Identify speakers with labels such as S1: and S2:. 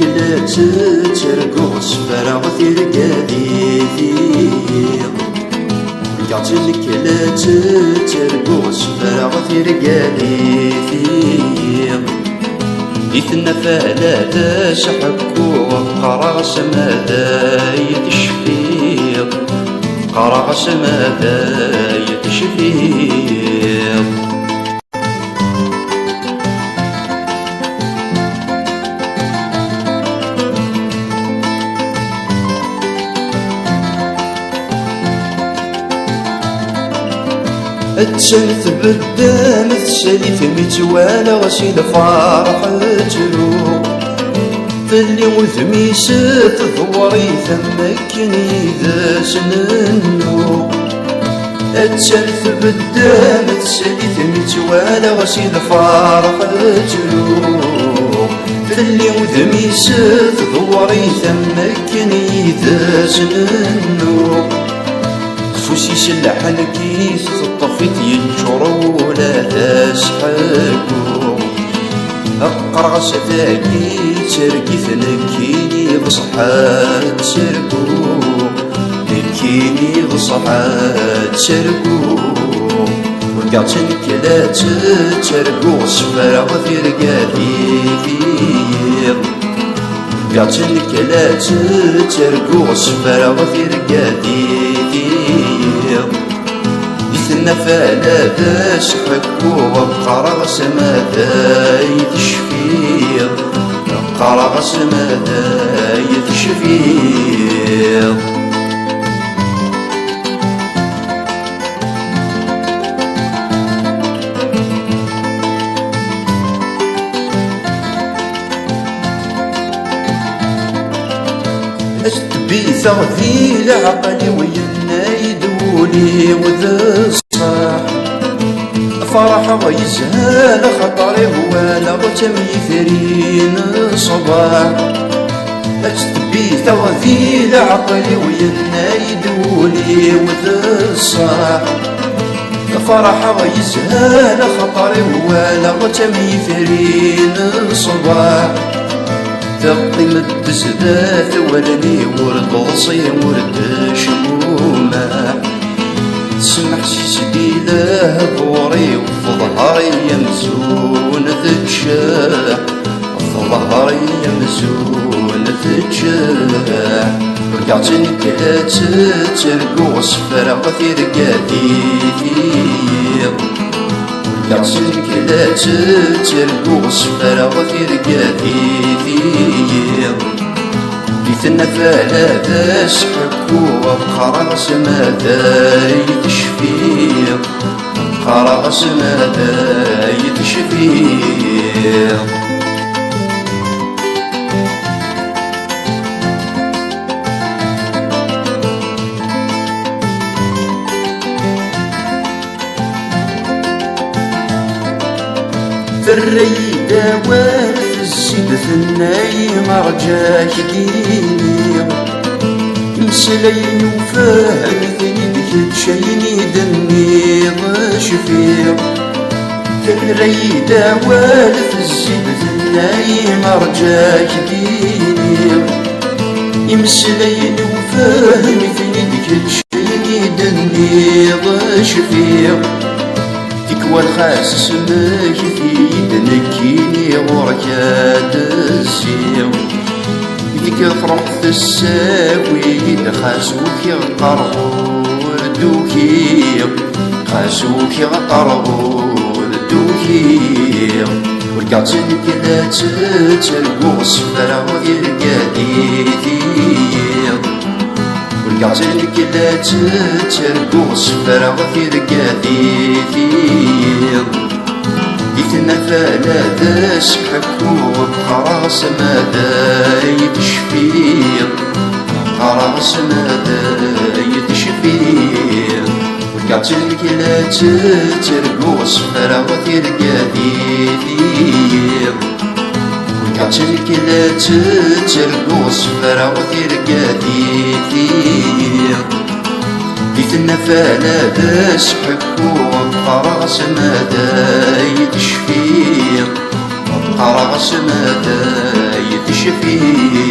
S1: كلا تترقص فراغ ثيرقادي ثيغ قعدتلك كلا تترقص فراغ ثيرقادي ثيغ إثنى فلا تشحكو قراغ ماذا يتشفيغ قراغ ماذا يتشفيغ التشنث بالدم تسالي متوالا غسي الفرح تلو فاللي وذميس تضوري ثمكني ذا سننو التشنث بالدم تسالي متوالا غسي الفرح تلو فاللي وذميس تضوري ثمكني ذا سننو فوسي سلح الكيس طفيت ينجر ولا تسحقو أقرع ستاكي تركي ثنكيني بصحات تركو نكيني بصحات تركو ورقعتنك لا تتركو صفرا وثيرقاتي فيغ ورقعتنك لا تتركو صفرا وثيرقاتي فيغ إثنى فلا تشحكو وقراغ ماذا يتشفيغ قراغ ماذا يتشفيغ أستبيث ذي العقل وينا يدولي وذا الصاح فرح ويزهال خطري ولا تميثرين صباح أستبيث ذي العقل وينا يدولي وذا الصاح فرح ويزهال خطري ولا تميثرين صباح ثقي متزدات ولني ورد غصي ورد شمومة سمح سيدي له بوري وفي ظهري يمزون تتشاح وفي ظهري يمزون تتشاح رجعتني كلا تترقو صفرا ثيرقاتي ثيغ رجعتني كلا تترقو صفرا ثيرقاتي ثيغ إثنى فلا تشحكو وقراغ ماذا يتشفيغ قراغ ماذا يتشفيغ الريدة وارث الزيد ثناي مرجاك ديني مسلين وفاهمتني بكل شيني دمي ضشفير الريدة وارث الزيد ثناي مرجاك ديني مسلين وفاهمتني بكل شيني دمي ضشفير والخاس سماك في يدنكيني غركات الزيو ذيك فرحت الساوي خاسوك يغطرغو ردوكي خاسوك يغطرغو ردوكي ورقعتنك لا تترقو صفرا ويرقادي ثيغ ورقعتنك لا تترقو صفرا ويرقادي ثيغ إثنى فلا تشحكو وقراص ماذا يتشفيغ قرغ سمادا يتشفير وكاتلك لا تترقو صفرا وترقى ديدير وكاتلك لا تترقو صفرا وترقى ديدير ديتنا فالا باس حكو قرغ سمادا يتشفير قرغ سمادا يتشفير